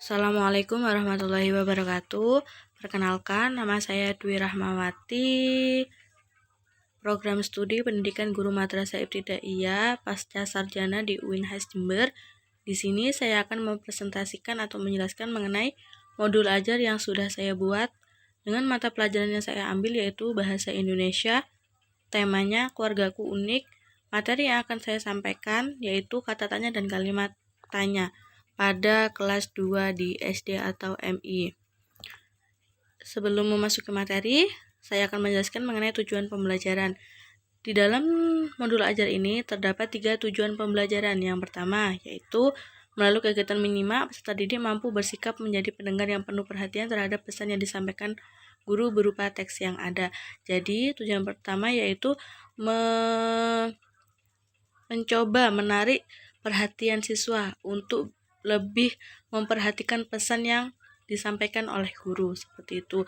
Assalamualaikum warahmatullahi wabarakatuh. Perkenalkan, nama saya Dwi Rahmawati, program studi pendidikan guru madrasah ibtidaiyah pasca sarjana di UIN Jember. Di sini saya akan mempresentasikan atau menjelaskan mengenai modul ajar yang sudah saya buat dengan mata pelajaran yang saya ambil yaitu Bahasa Indonesia. Temanya keluargaku unik. Materi yang akan saya sampaikan yaitu kata tanya dan kalimat tanya pada kelas 2 di SD atau MI. Sebelum memasuki materi, saya akan menjelaskan mengenai tujuan pembelajaran. Di dalam modul ajar ini terdapat 3 tujuan pembelajaran. Yang pertama yaitu melalui kegiatan menyimak, peserta didik mampu bersikap menjadi pendengar yang penuh perhatian terhadap pesan yang disampaikan guru berupa teks yang ada. Jadi tujuan pertama yaitu mencoba menarik perhatian siswa untuk lebih memperhatikan pesan yang disampaikan oleh guru, seperti itu.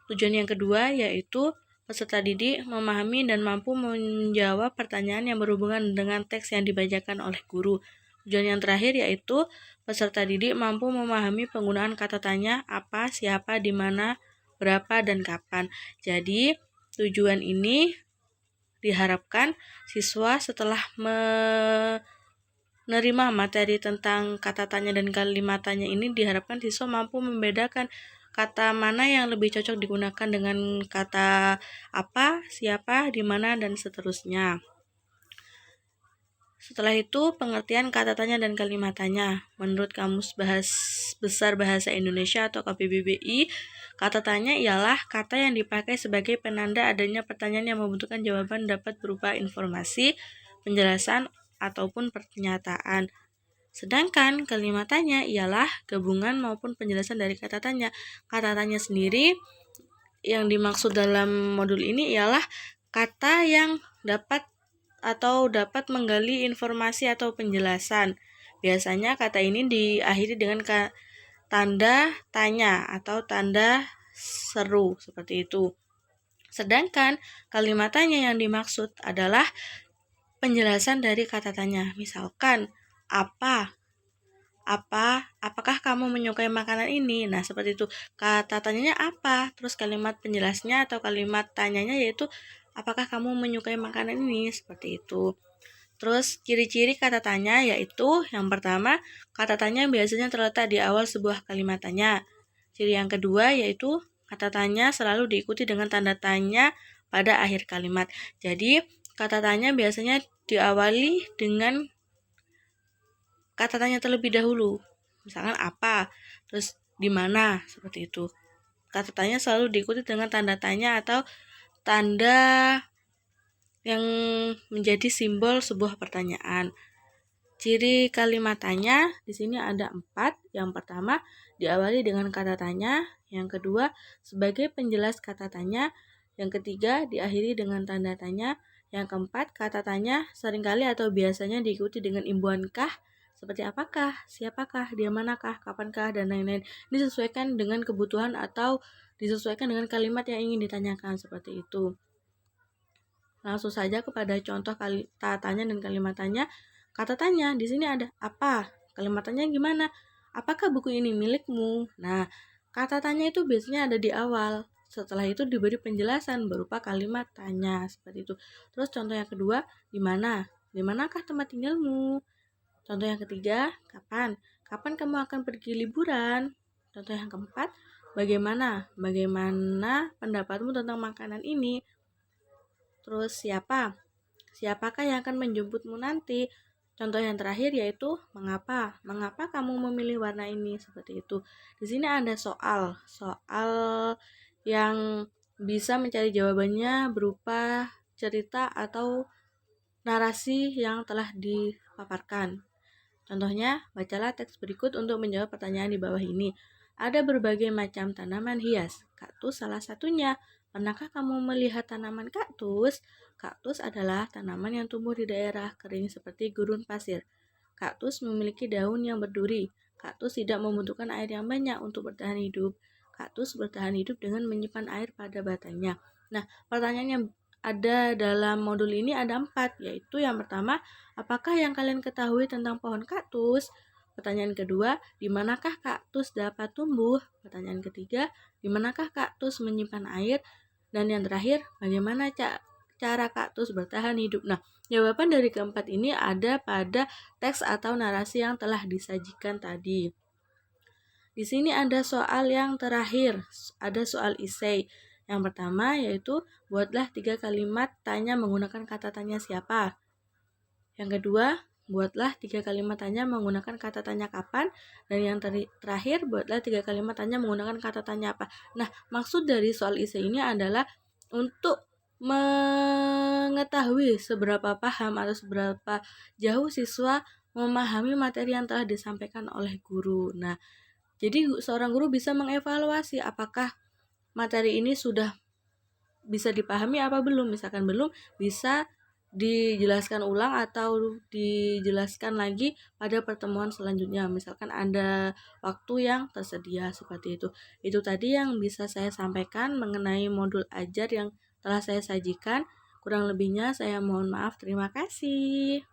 Tujuan yang kedua yaitu peserta didik memahami dan mampu menjawab pertanyaan yang berhubungan dengan teks yang dibacakan oleh guru. Tujuan yang terakhir yaitu peserta didik mampu memahami penggunaan kata tanya apa, siapa, di mana, berapa, dan kapan. Jadi, tujuan ini diharapkan siswa setelah menerima materi tentang kata tanya dan kalimat tanya ini, diharapkan siswa mampu membedakan kata mana yang lebih cocok digunakan dengan kata apa, siapa, di mana, dan seterusnya. Setelah itu, pengertian kata tanya dan kalimat tanya. Menurut Kamus Besar Bahasa Indonesia atau KBBI, kata tanya ialah kata yang dipakai sebagai penanda adanya pertanyaan yang membutuhkan jawaban, dapat berupa informasi, penjelasan, ataupun pernyataan. Sedangkan kalimat tanya ialah gabungan maupun penjelasan dari kata tanya. Kata tanya sendiri yang dimaksud dalam modul ini ialah kata yang dapat menggali informasi atau penjelasan. Biasanya kata ini diakhiri dengan tanda tanya atau tanda seru, seperti itu. Sedangkan kalimat tanya yang dimaksud adalah penjelasan dari kata tanya. Misalkan, apakah kamu menyukai makanan ini? Nah, seperti itu. Kata tanyanya apa? Terus kalimat penjelasnya atau kalimat tanyanya yaitu apakah kamu menyukai makanan ini? Seperti itu. Terus ciri-ciri kata tanya yaitu yang pertama, kata tanya biasanya terletak di awal sebuah kalimat tanya. Ciri yang kedua yaitu kata tanya selalu diikuti dengan tanda tanya pada akhir kalimat. Jadi, kata tanya biasanya diawali dengan kata tanya terlebih dahulu. Misalkan apa, terus di mana, seperti itu. Kata tanya selalu diikuti dengan tanda tanya atau tanda yang menjadi simbol sebuah pertanyaan. Ciri kalimat tanya di sini ada 4. Yang pertama, diawali dengan kata tanya. Yang kedua, sebagai penjelas kata tanya. Yang ketiga, diakhiri dengan tanda tanya. Yang keempat, kata tanya seringkali atau biasanya diikuti dengan imbuhan kah, seperti apakah, siapakah, di manakah, kapankah, dan lain-lain. Disesuaikan dengan kebutuhan atau disesuaikan dengan kalimat yang ingin ditanyakan, seperti itu. Langsung saja kepada contoh kata tanya dan kalimat tanya. Kata tanya di sini ada apa? Kalimat tanya gimana? Apakah buku ini milikmu? Nah, kata tanya itu biasanya ada di awal. Setelah itu diberi penjelasan berupa kalimat tanya, seperti itu. Terus contoh yang kedua, di mana? Di manakah tempat tinggalmu? Contoh yang ketiga, kapan? Kapan kamu akan pergi liburan? Contoh yang keempat, bagaimana? Bagaimana pendapatmu tentang makanan ini? Terus siapa? Siapakah yang akan menjemputmu nanti? Contoh yang terakhir yaitu mengapa? Mengapa kamu memilih warna ini? Seperti itu. Di sini ada soal yang bisa mencari jawabannya berupa cerita atau narasi yang telah dipaparkan. Contohnya, bacalah teks berikut untuk menjawab pertanyaan di bawah ini. Ada berbagai macam tanaman hias. Kaktus salah satunya. Pernahkah kamu melihat tanaman kaktus? Kaktus adalah tanaman yang tumbuh di daerah kering seperti gurun pasir. Kaktus memiliki daun yang berduri. Kaktus tidak membutuhkan air yang banyak untuk bertahan hidup. Kaktus bertahan hidup dengan menyimpan air pada batangnya. Nah, pertanyaan yang ada dalam modul ini ada 4, yaitu yang pertama, apakah yang kalian ketahui tentang pohon kaktus? Pertanyaan kedua, di manakah kaktus dapat tumbuh? Pertanyaan ketiga, di manakah kaktus menyimpan air? Dan yang terakhir, bagaimana cara kaktus bertahan hidup? Nah, jawaban dari keempat ini ada pada teks atau narasi yang telah disajikan tadi. Di sini ada soal yang terakhir, ada soal isei. Yang pertama yaitu, buatlah 3 kalimat tanya menggunakan kata tanya siapa. Yang kedua, buatlah 3 kalimat tanya menggunakan kata tanya kapan. Dan yang terakhir, buatlah 3 kalimat tanya menggunakan kata tanya apa. Nah, maksud dari soal isi ini adalah untuk mengetahui seberapa paham atau seberapa jauh siswa memahami materi yang telah disampaikan oleh guru. Nah, jadi seorang guru bisa mengevaluasi apakah materi ini sudah bisa dipahami apa belum. Misalkan belum, bisa dijelaskan ulang atau dijelaskan lagi pada pertemuan selanjutnya. Misalkan ada waktu yang tersedia seperti itu. Itu tadi yang bisa saya sampaikan mengenai modul ajar yang telah saya sajikan. Kurang lebihnya saya mohon maaf. Terima kasih.